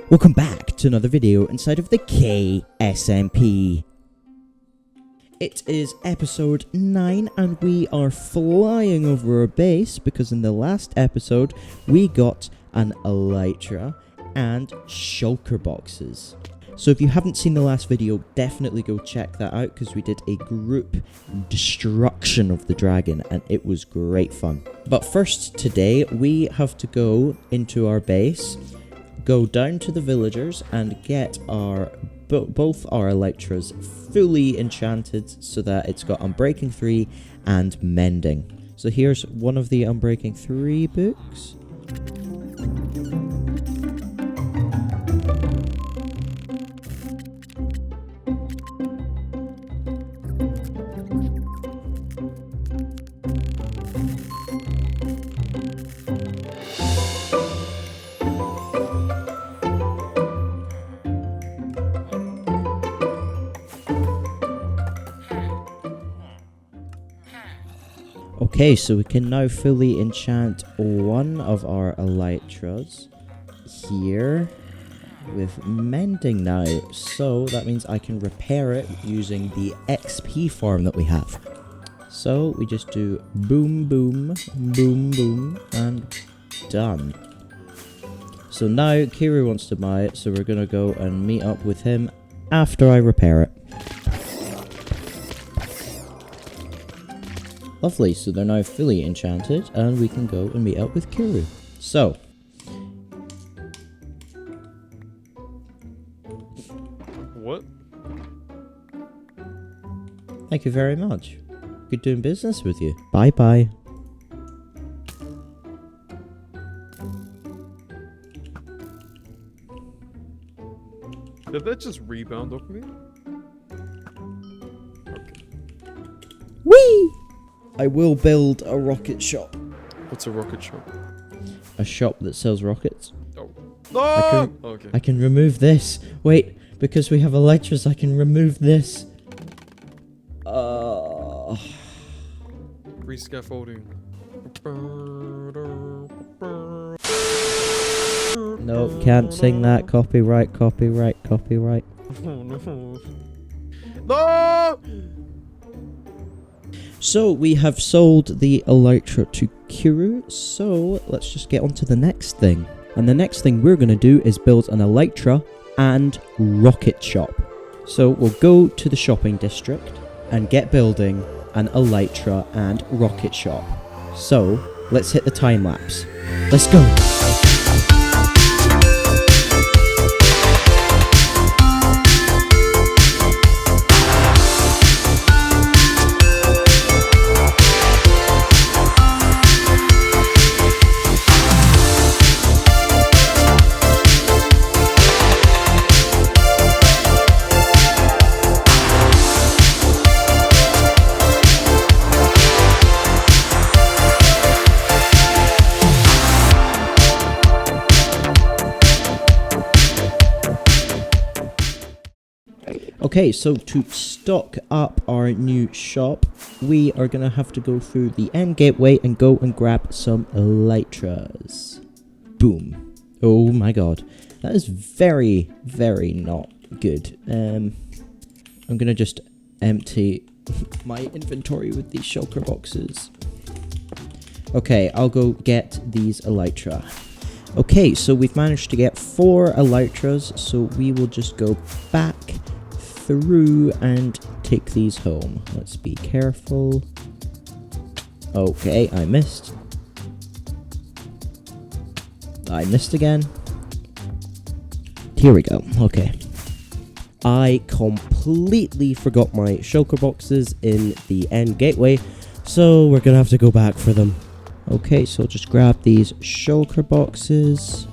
Welcome back to another video inside of the KSMP. It is episode 9 and we are flying over our base because in the last episode we got an elytra and shulker boxes. So if you haven't seen the last video, definitely go check that out because we did a group destruction of the dragon and it was great fun. But first today we have to go into our base, go down to the villagers and get our both our elytras fully enchanted so that it's got Unbreaking 3 and Mending. So here's one of the Unbreaking 3 books. Okay, so we can now fully enchant one of our elytras here with Mending now. So that means I can repair it using the XP farm that we have. So we just do boom, boom, boom, boom, and done. So now Kiru wants to buy it, so we're going to go and meet up with him after I repair it. Lovely, so they're now fully enchanted, and we can go and meet up with Kiru. So. What? Thank you very much. Good doing business with you. Bye-bye. Did that just rebound off me? Okay. Whee! I will build a rocket shop. What's a rocket shop? A shop that sells rockets. Oh. No! Okay. I can remove this. Wait, because we have elytras, I can remove this. Rescaffolding. No, can't sing that. Copyright, copyright, copyright. Oh no. No! So we have sold the elytra to Kiru, so let's just get on to the next thing. And the next thing we're going to do is build an elytra and rocket shop. So we'll go to the shopping district and get building an elytra and rocket shop. So let's hit the time lapse. Let's go! Okay, so to stock up our new shop, we are going to have to go through the end gateway and go and grab some elytras. Boom. Oh my god. That is very, very not good. I'm going to just empty my inventory with these shulker boxes. Okay, I'll go get these elytra. Okay, so we've managed to get 4 elytras, so we will just go back through and take these home. Let's be careful. Okay, I missed. I missed again. Here we go. Okay. I completely forgot my shulker boxes in the end gateway, so we're gonna have to go back for them. Okay, so just grab these shulker boxes.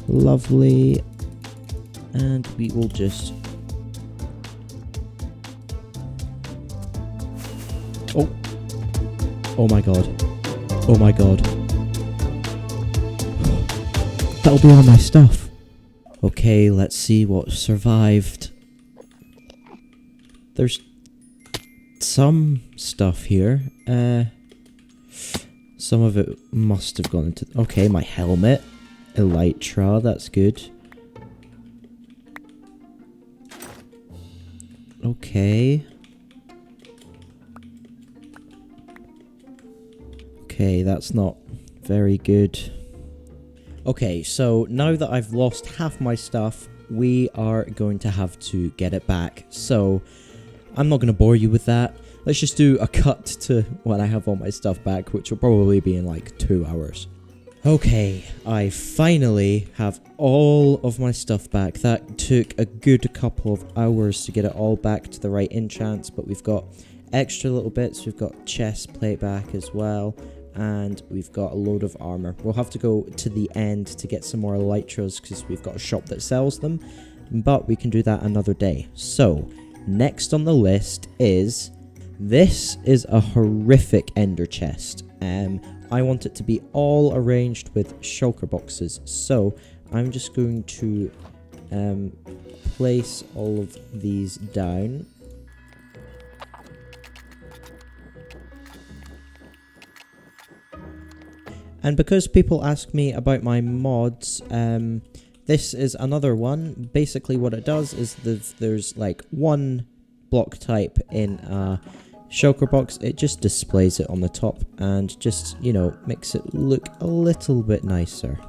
Lovely. And we will just... Oh. Oh my god. Oh my god. That'll be all my stuff. Okay, let's see what survived. There's some stuff here. Some of it must have gone into... Okay, my helmet. Elytra, that's good. Okay. Okay, that's not very good. Okay, so now that I've lost half my stuff, we are going to have to get it back. So, I'm not going to bore you with that. Let's just do a cut to when I have all my stuff back, which will probably be in like 2 hours. Okay, I finally have all of my stuff back. That took a good couple of hours to get it all back to the right enchants, but we've got extra little bits. We've got chest plate back as well, and we've got a load of armor. We'll have to go to the end to get some more elytras because we've got a shop that sells them, but we can do that another day. So, next on the list is... This is a horrific ender chest. I want it to be all arranged with shulker boxes, so I'm just going to place all of these down. And because people ask me about my mods, this is another one. Basically what it does is there's like one block type in a shulker box. It just displays it on the top and just, you know, makes it look a little bit nicer.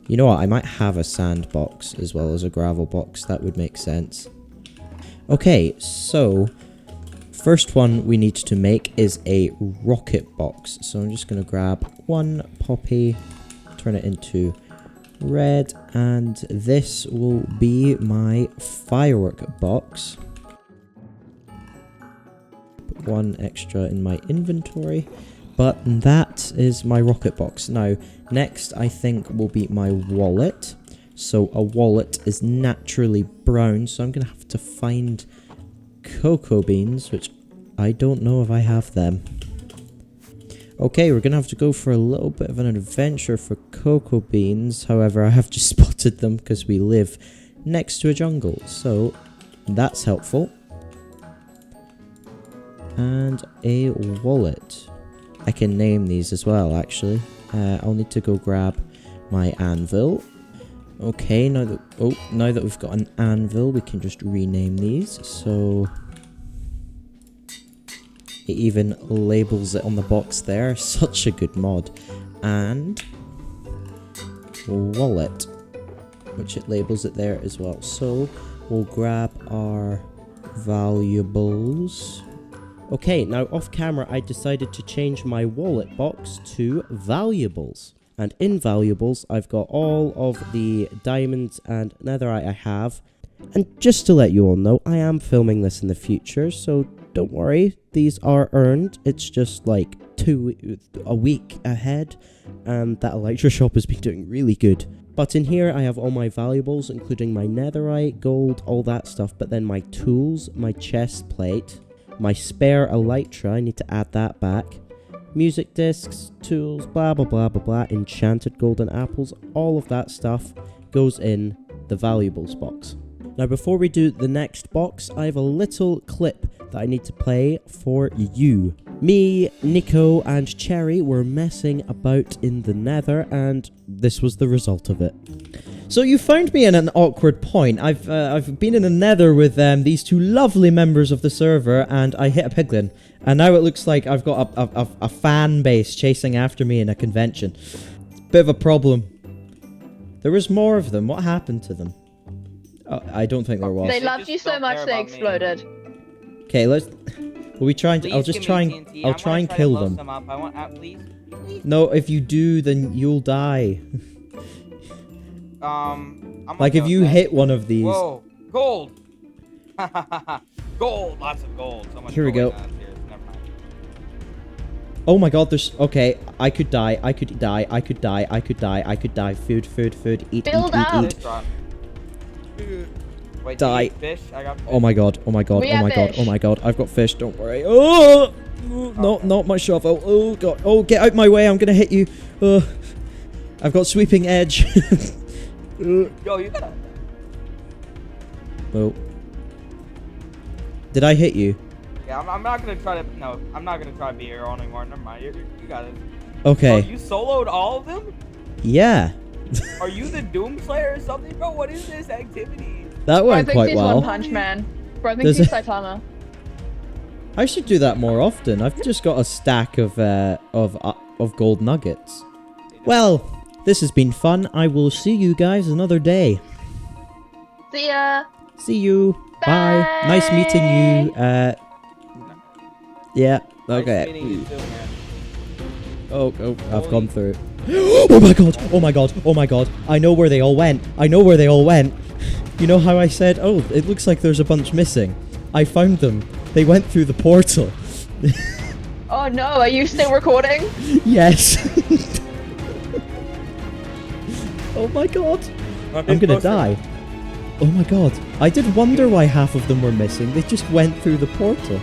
You know what, I might have a sand box as well as a gravel box. That would make sense. Okay, so first one we need to make is a rocket box. So I'm just going to grab one poppy, turn it into red, and this will be my firework box. Put one extra in my inventory, but that is my rocket box. Now, next I think will be my wallet. So a wallet is naturally brown, so I'm going to have to find cocoa beans, which I don't know if I have them. Okay, we're going to have to go for a little bit of an adventure for cocoa beans. However, I have just spotted them because we live next to a jungle, so that's helpful. And a wallet. I can name these as well, actually. I'll need to go grab my anvil. Okay, now that we've got an anvil, we can just rename these. So it even labels it on the box there. Such a good mod. And wallet, which it labels it there as well. So we'll grab our valuables. Okay, now off camera I decided to change my wallet box to valuables. And in valuables I've got all of the diamonds and netherite I have. And just to let you all know, I am filming this in the future, so don't worry, these are earned. It's just like a week ahead, and that elytra shop has been doing really good. But in here I have all my valuables, including my netherite, gold, all that stuff, but then my tools, my chest plate, my spare elytra, I need to add that back, music discs, tools, blah blah blah blah blah, enchanted golden apples, all of that stuff goes in the valuables box. Now before we do the next box, I have a little clip that I need to play for you. Me, Nico and Cherry were messing about in the nether, and this was the result of it. So you found me in an awkward point. I've been in a nether with these two lovely members of the server, and I hit a piglin. And now it looks like I've got a fan base chasing after me in a convention. Bit of a problem. There was more of them. What happened to them? I don't think there was. They loved you so much they exploded. Okay, let's. Will we try and? I'll try and kill them. I want, please. No, if you do, then you'll die. Like if you hit one of these. Whoa, gold. Gold, lots of gold. So much Here we go. Never mind. Oh my god, there's... Okay, I could die, I could die, I could die, I could die, I could die. Food, food, food. Eat, Build eat, eat, up. eat. Wait, Die. Fish? I got fish. Oh my god, oh my god, We oh have my god, fish. oh my god. I've got fish, don't worry. Oh! No, not my shovel. Oh god. Oh, get out my way, I'm gonna hit you. I've got sweeping edge. Yo, you gotta... Oh. Did I hit you? Yeah, I'm not gonna try to... No, I'm not gonna try to be here anymore. Never mind. You got it. Okay. Oh, you soloed all of them? Yeah. Are you the Doomslayer or something, bro? What is this activity? That I went think quite he's well. One Punch Man. Bro, I think There's he's a- Saitama. I should do that more often. I've just got a stack of gold nuggets. Well, this has been fun. I will see you guys another day. See ya. See you. Bye. Nice meeting you. Yeah. Okay. Nice meeting you too, man. Oh, I've gone through. Oh my god! Oh my god! Oh my god! I know where they all went. I know where they all went. You know how I said, oh, it looks like there's a bunch missing. I found them. They went through the portal. Oh no, are you still recording? Yes. Oh my god. I'm gonna die. Oh my god. I did wonder why half of them were missing. They just went through the portal.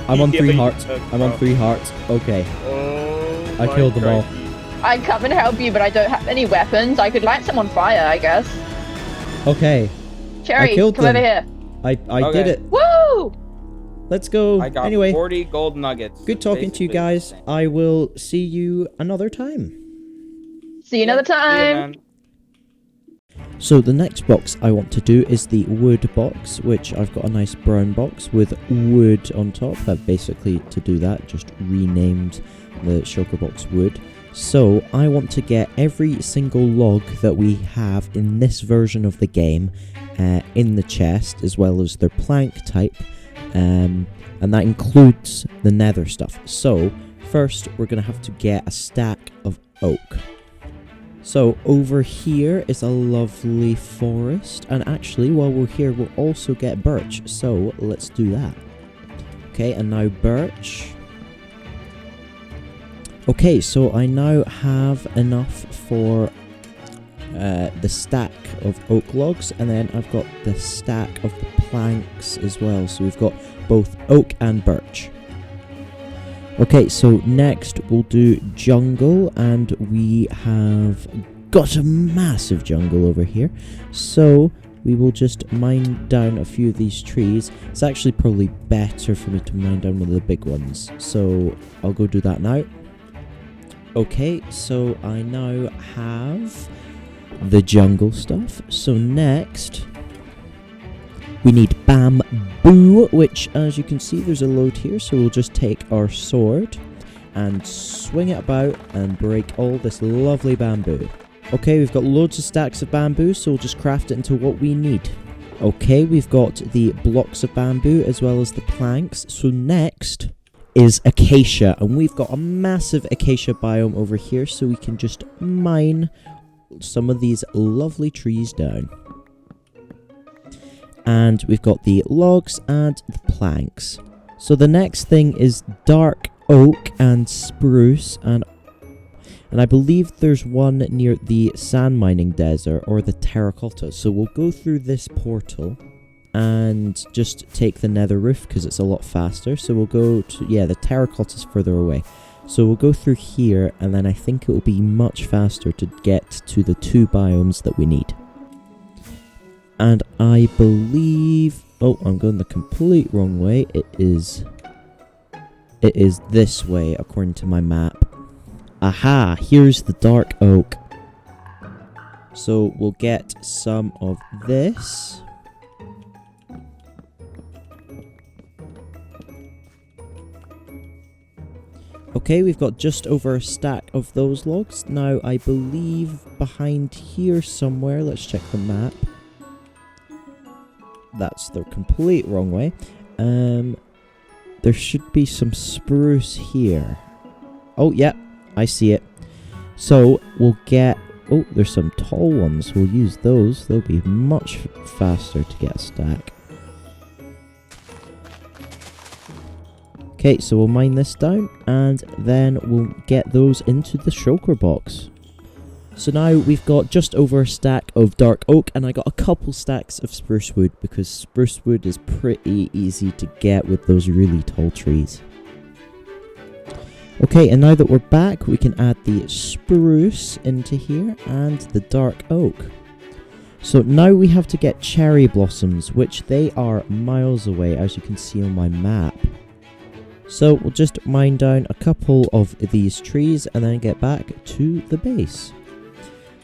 I'm on 3 hearts. I'm on 3 hearts. Okay. Oh, I killed them all. I can come and help you, but I don't have any weapons. I could light some on fire, I guess. Okay. Cherry, I killed come them. over here. I did it. Woo! Let's go. I got Anyway, 40 gold nuggets. good talking to you guys. I will see you another time. See you another See ya, time. man. So the next box I want to do is the wood box, which I've got a nice brown box with wood on top. I've basically, to do that, just renamed the shulker box wood. So I want to get every single log that we have in this version of the game in the chest, as well as their plank type, and that includes the nether stuff. So first we're going to have to get a stack of oak. So over here is a lovely forest, and actually while we're here we'll also get birch, so let's do that. Okay, and now birch. Okay, so I now have enough for the stack of oak logs, and then I've got the stack of planks as well, so we've got both oak and birch. Okay, so next we'll do jungle, and we have got a massive jungle over here. So we will just mine down a few of these trees. It's actually probably better for me to mine down one of the big ones. So I'll go do that now. Okay, so I now have the jungle stuff. So next we need bamboo, which, as you can see, there's a load here, so we'll just take our sword and swing it about and break all this lovely bamboo. Okay, we've got loads of stacks of bamboo, so we'll just craft it into what we need. Okay, we've got the blocks of bamboo as well as the planks, so next is acacia, and we've got a massive acacia biome over here, so we can just mine some of these lovely trees down. And we've got the logs and the planks. So the next thing is dark oak and spruce, and I believe there's one near the sand mining desert or the terracotta. So we'll go through this portal and just take the nether roof because it's a lot faster. So we'll go to, yeah, the terracotta's further away. So we'll go through here, and then I think it will be much faster to get to the 2 biomes that we need. And I believe... oh, I'm going the complete wrong way. It is this way, according to my map. Aha! Here's the dark oak. So we'll get some of this. Okay, we've got just over a stack of those logs. Now, I believe behind here somewhere, let's check the map. That's the complete wrong way. There should be some spruce here. Oh, yeah, I see it. So, we'll get... oh, there's some tall ones. We'll use those. They'll be much faster to get a stack. Okay, so we'll mine this down, and then we'll get those into the shulker box. So now we've got just over a stack of dark oak, and I got a couple stacks of spruce wood, because spruce wood is pretty easy to get with those really tall trees. Okay, and now that we're back, we can add the spruce into here, and the dark oak. So now we have to get cherry blossoms, which they are miles away, as you can see on my map. So we'll just mine down a couple of these trees, and then get back to the base.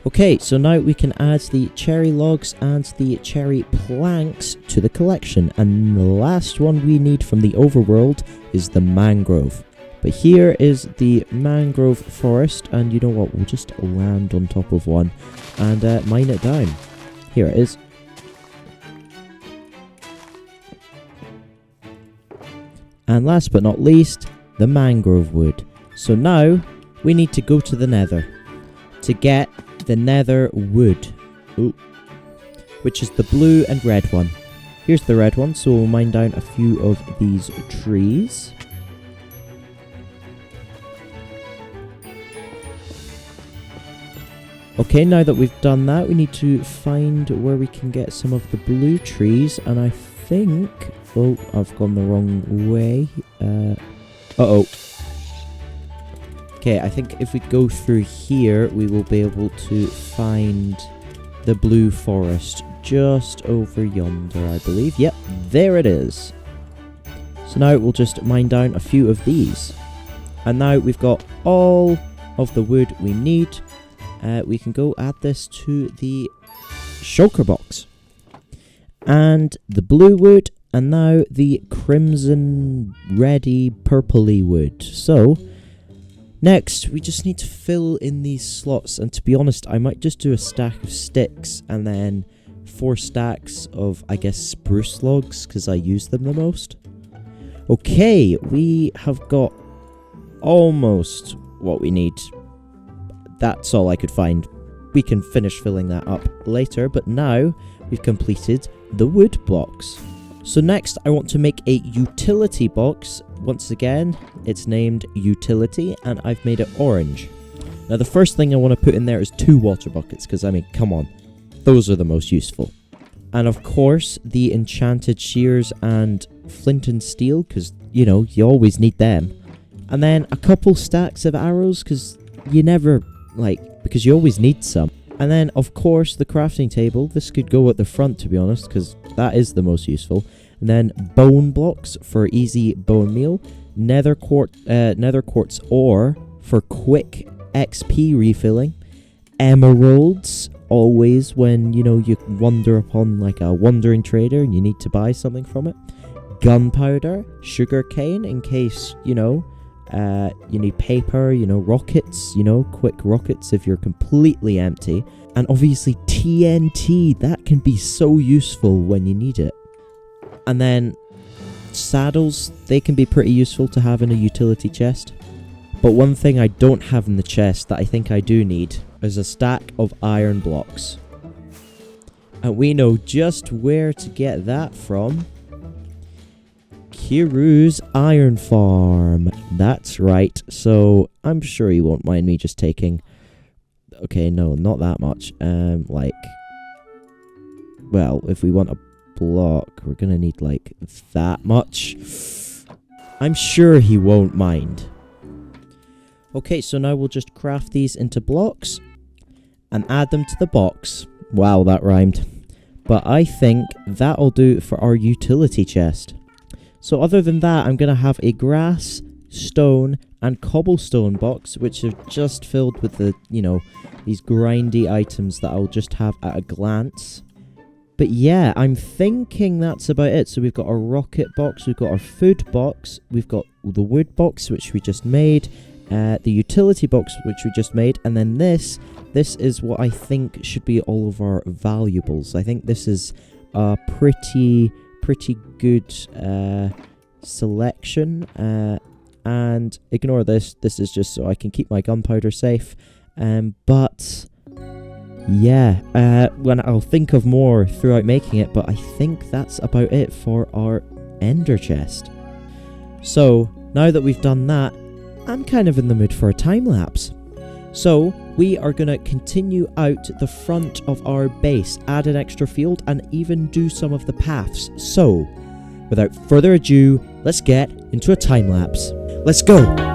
Okay, so now we can add the cherry logs and the cherry planks to the collection. And the last one we need from the overworld is the mangrove. But here is the mangrove forest, and you know what, we'll just land on top of one and mine it down. Here it is. And last but not least, the mangrove wood. So now we need to go to the nether to get the nether wood, which is the blue and red one. Here's the red one, so we'll mine down a few of these trees. Okay, now that we've done that, we need to find where we can get some of the blue trees, and I think... Oh, I've gone the wrong way. Uh-oh. Okay, I think if we go through here, we will be able to find the blue forest just over yonder, I believe. Yep, there it is. So now we'll just mine down a few of these. And now we've got all of the wood we need. We can go add this to the shulker box. And the blue wood, and now the crimson, reddy, purpley wood. So... next, we just need to fill in these slots, and to be honest, I might just do a stack of sticks and then 4 stacks of, I guess, spruce logs, because I use them the most. Okay, we have got almost what we need. That's all I could find. We can finish filling that up later, but now we've completed the wood blocks. So next, I want to make a utility box. Once again, it's named utility, and I've made it orange. Now, the first thing I want to put in there is 2 water buckets, because, I mean, come on. Those are the most useful. And, of course, the enchanted shears and flint and steel, because, you know, you always need them. And then a couple stacks of arrows, because you never, because you always need some. And then, of course, the crafting table. This could go at the front, to be honest, because that is the most useful. And then bone blocks for easy bone meal. Nether quartz ore for quick XP refilling. Emeralds, always when, you know, you wander upon like a wandering trader and you need to buy something from it. Gunpowder, sugarcane in case, you know, you need paper, you know, rockets, you know, quick rockets if you're completely empty. And obviously TNT, that can be so useful when you need it. And then saddles, they can be pretty useful to have in a utility chest. But one thing I don't have in the chest that I think I do need is a stack of iron blocks. And we know just where to get that from. Kiru's Iron Farm. That's right. So I'm sure you won't mind me just taking... Okay, no, not that much. Well, if we want a block, we're gonna need like that much. I'm sure he won't mind. Okay, so now we'll just craft these into blocks and add them to the box. Wow, that rhymed. But I think that'll do for our utility chest. So other than that, I'm gonna have a grass, stone, and cobblestone box, which are just filled with the, you know, these grindy items that I'll just have at a glance. But yeah, I'm thinking that's about it. So we've got our rocket box, we've got our food box, we've got the wood box, which we just made, the utility box, which we just made, and then this is what I think should be all of our valuables. I think this is a pretty good selection, and ignore this is just so I can keep my gunpowder safe, but yeah, when I'll think of more throughout making it, but I think that's about it for our ender chest. So now that we've done that, I'm kind of in the mood for a time lapse. So we are going to continue out the front of our base, add an extra field, and even do some of the paths. So without further ado, let's get into a time lapse. Let's go!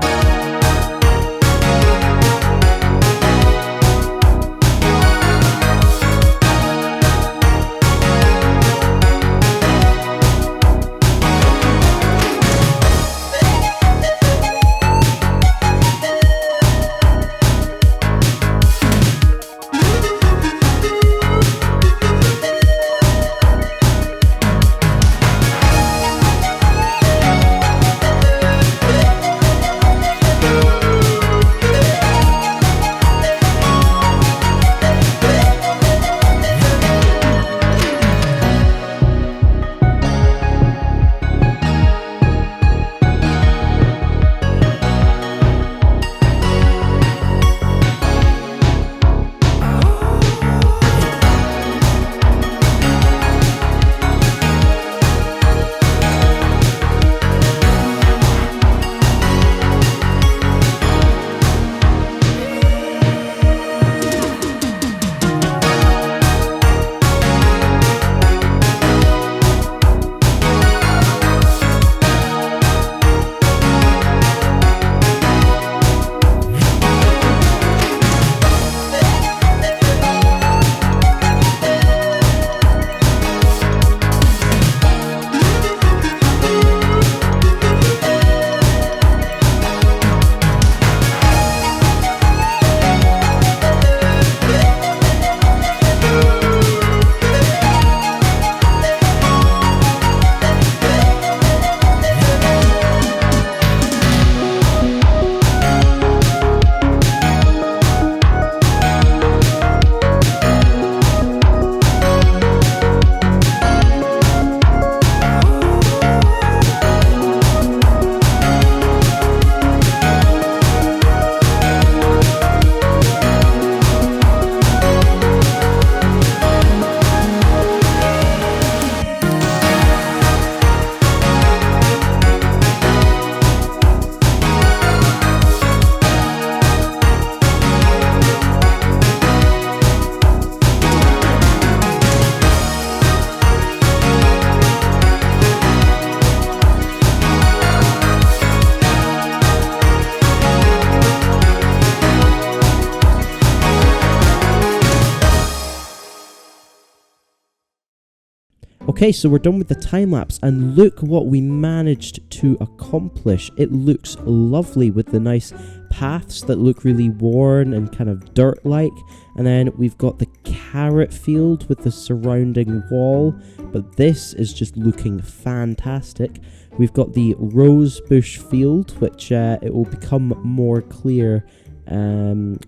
Okay, so we're done with the time lapse, and look what we managed to accomplish. It looks lovely with the nice paths that look really worn and kind of dirt-like. And then we've got the carrot field with the surrounding wall, but this is just looking fantastic. We've got the rose bush field, which it will become more clear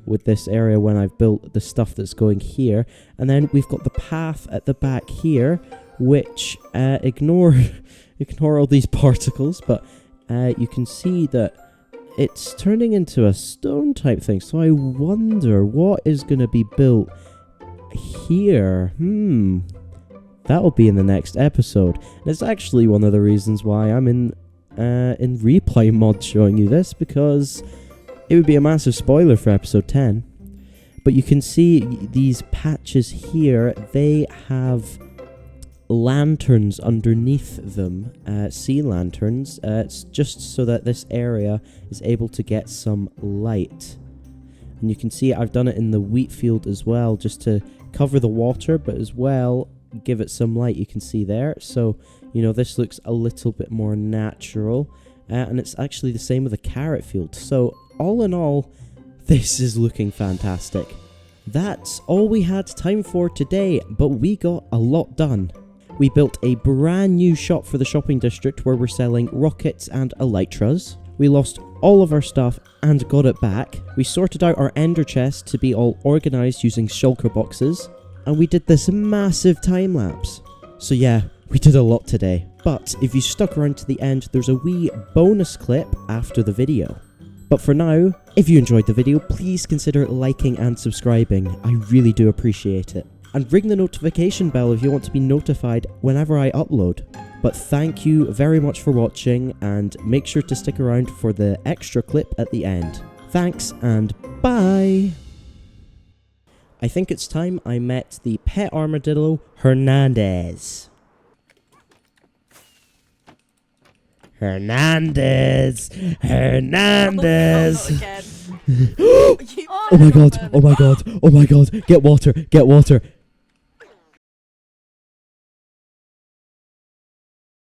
with this area when I've built the stuff that's going here. And then we've got the path at the back here, which ignore all these particles, but you can see that it's turning into a stone type thing. So I wonder what is going to be built here. That'll be in the next episode. And it's actually one of the reasons why I'm in replay mod showing you this, because it would be a massive spoiler for episode 10. But you can see these patches here, they have lanterns underneath them, sea lanterns. It's just so that this area is able to get some light. And you can see I've done it in the wheat field as well, just to cover the water, but as well give it some light. You can see there. So, you know, this looks a little bit more natural. And it's actually the same with the carrot field. So, all in all, this is looking fantastic. That's all we had time for today, but we got a lot done. We built a brand new shop for the shopping district where we're selling rockets and elytras. We lost all of our stuff and got it back. We sorted out our ender chest to be all organized using shulker boxes. And we did this massive time lapse. So yeah, we did a lot today. But if you stuck around to the end, there's a wee bonus clip after the video. But for now, if you enjoyed the video, please consider liking and subscribing. I really do appreciate it. And ring the notification bell if you want to be notified whenever I upload. But thank you very much for watching, and make sure to stick around for the extra clip at the end. Thanks, and bye! I think it's time I met the pet armadillo, Hernandez. Hernandez! Hernandez! Oh, Oh my god, oh my god, oh my god, get water, get water.